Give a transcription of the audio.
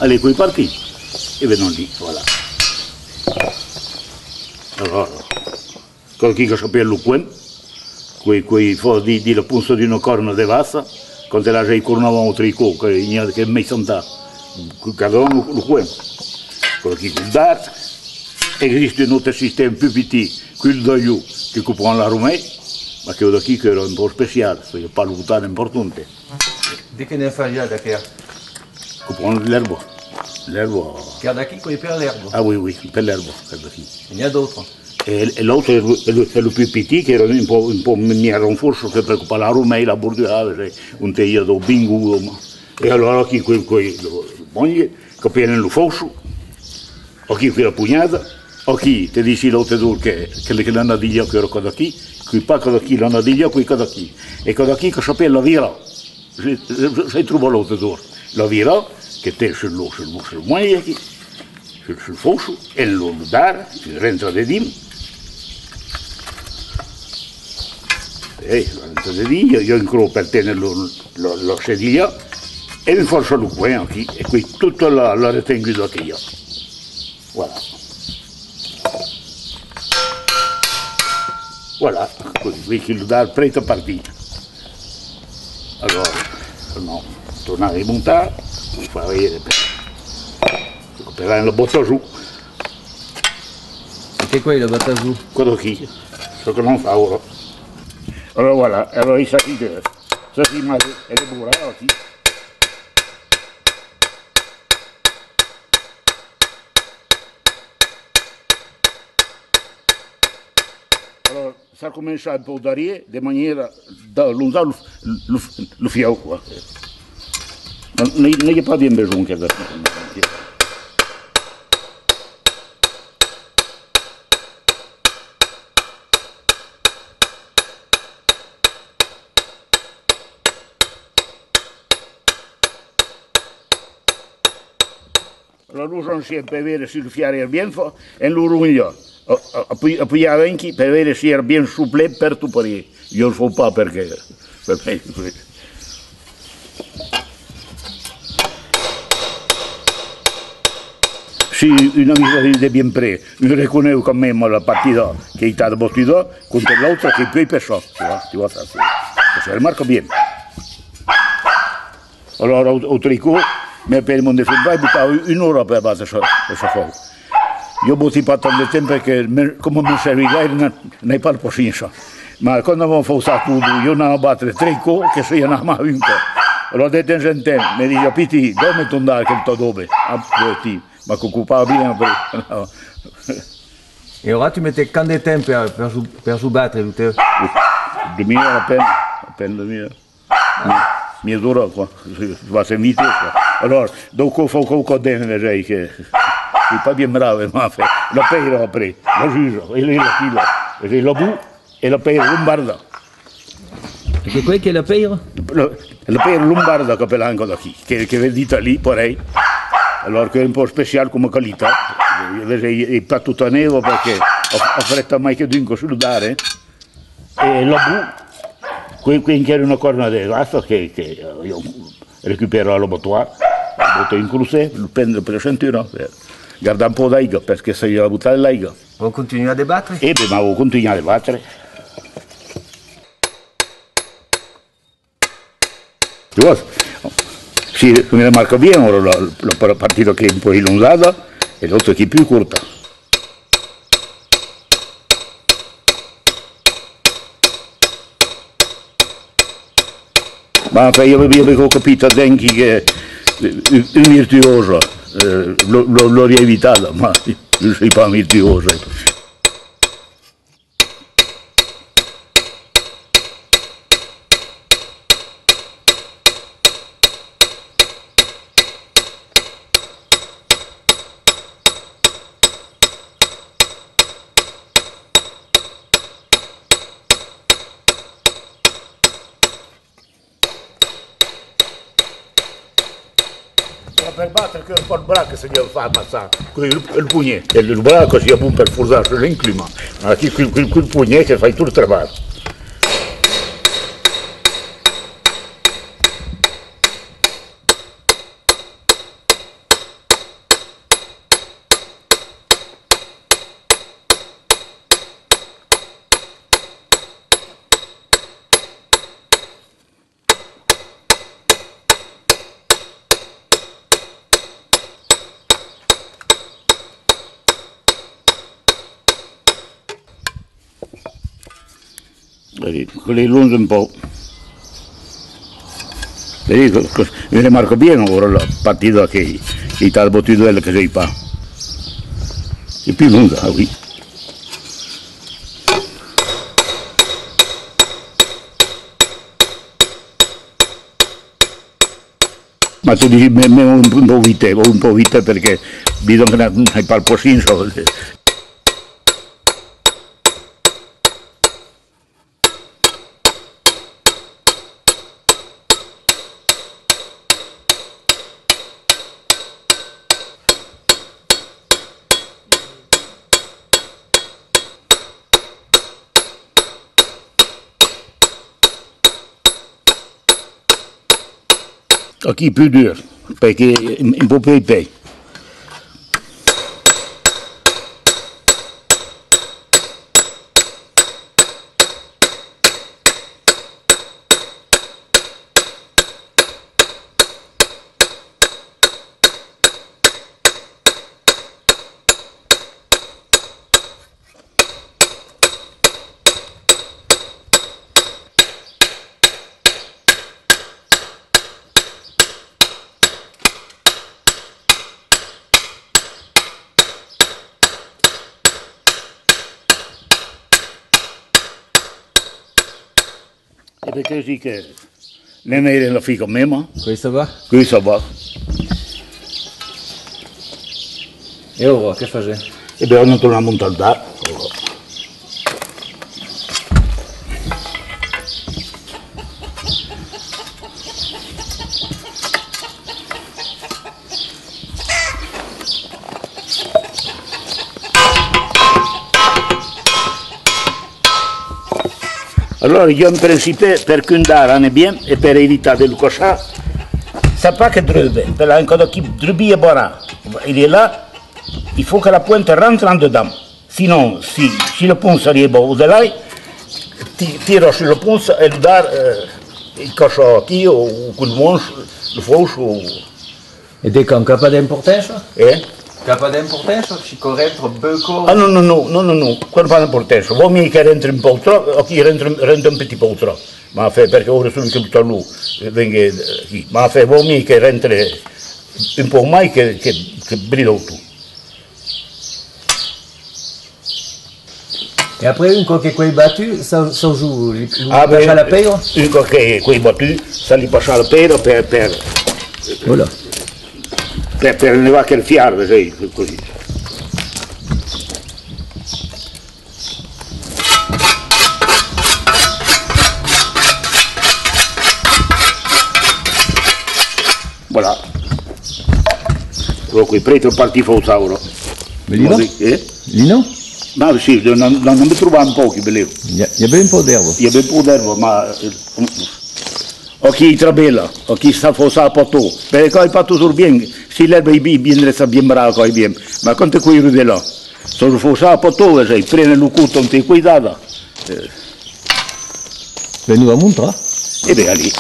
allez quei partiti e vedono lì, voilà. Allora, qualche che sapeva il quen, quei fodi di la punta di una corna di vassa, quando la già cornava un tricot, che è messo in da, cada uno il quen. Qualche che dart, existe un altro sistema più piccolo, quello da io, che comprano la rumei, ma che da qui che era un po' speciale, perché pas l'utile importante. Di che ne fai da che? Comprano l'erba. L'erba. Car da qui qui per l'herbe. Ah oui, oui, per l'erba, da qui. Il y a d'autres. E l'altro è lo più piccolo, che era un po' mi era un forzo che per la rumei, la bordura, un teio bingo. E allora qui quei moglie, che pieno lo fosso, o chi la pugnata, o chi ti dici l'altro che l'hanno di io che era da qui, qui pa da qui l'hanno di io, qui da qui. E da qui che sapeva la vira, si trova l'altro, la vira, che te sul moglie, sul fosso, e lo dare, rentra di dim. Rentra di dim, io incro per tenere la sedia, e mi faccio lo quen qui, e qui tutta la retengo qui io. Voilà. Voilà, così che lo dà preto partita. Allora, no, tornare a montare, fa vedere per la botta giù. Che qua è la botta giù? Quello qui, so che non fa ora. Allora voilà, allora i sacchi che ma è buona qui. Allora, ça comincia a podare di maniera da allungare il fiocco. Non è pas bien besoin che da. Allora lo uso sempre per vedere se il fiare è ben fatto e lo rugno. Poi avanti per vedere se è ben souple per tu pari. Io lo faccio pas perché. Si una misura è ben près, io riconosco quand même la partita che è stata battuta contro l'altra che è più pesante, tu vois ça, se remarque bien. Allora, au tricot, mais per il mondo football, buttavo un'ora per battere questa cosa. Io botti pas tant de tempo perché come mi serviva non è pas possibile. Ma quando avevo fatto tutto, io non avevo battere tricot che se io non avevo vinto. Allora de temps en temps, mi dice, Piti, dove tornare che tu dove? Ma che occupava bene. Et ora tu mettais quand des temps per battere tutte? 2000 appena 2000. Mezz'ora qua, va a invitare qua. Allora, dopo fa qualcosa bene, direi che è pas bien bravo, ma la pera après, la giuso, e lei la fila, e la bu, e la pera lombarda. Che quel che la pera? La pera lombarda che pelanco da qui, che vedete lì, porei. Allora che è un po' speciale come qualità, è pas tutta nero perché ho fretta mai che dunque sul dare, e la bu, qui c'era una corna di razza che io recupero all'abattoir, la butto in cruce, lo prendo per la cintura, guarda un po' d'aiga perché se io la buttare l'aiga. Vuoi continuare a debattere? Beh, ma devo continuare a battere. Tu vuoi? Sì, mi rimarca bene ora la partita che è un po' allungata e l'altra che è più corta. Ma io avevo capito anche che un virtuoso l'ho evitata, ma io non sono pas virtuoso. Per battere che un po' il braccio si deve fare ammazzare, il pugno, e il braccio si è buono per forzare l'inclima, ma quel pugno che fai tutto il lavoro. Vedi, quelli lunghi un po'. Vedi, mi rimarco bene ora la partita che i tal bottiduelle che sei fa. È più lunga, qui. Ma tu dici un po' vite perché bisogna che hai palposino. Qui più duro, perché è un po' più épais. E perché sì che le nere la fica mema? Questo va? Questo va. E ora che fai? E beh, non torniamo a montare. Allora io in principe per chiudere bien e per evitare de le cochar, c'est pas que drube, per la encore qui drubi est bara. Il est là, il faut que la pointe rentre en dedans. Sinon, si le ponce arrive au-delà, tire sur le ponce et le dar il cochon qui ou le manche, le fauche ou... E deci non c'è d'importanza? Eh? C'è d'importanza? Si corretto poco? Ah non, quello fa l'importanza. Vuoi mica che rentri un po' troppo, o chi rentra un petit po' troppo. Ma fai perché ora sono che tutto lui, venga qui. Ma fai vuoi mica che rentri un po' mai che brilla tu. E après, une fois que quei battu, ça joue, Ah, lascia la pera? Une fois che quei battu, ça li passa la pera Voilà. per levare il fiaro, sai, così. Voilà. Allora qui preto il partifosauro. Lino? Lino? Ma sì, non mi trovavo pochi, bello. Il y a ben un po' d'erba. Il y a un po' d'erba, ma... Chi trabella, chi sta fossa a potto, perché qua il patto sul bien, si l'erba è bien resta bien brava qua bien, ma quanto qui ride là, sono fossa a potto, sai, prende il cuto, non ti cuidata. Venuto a montrare? E beh, lì.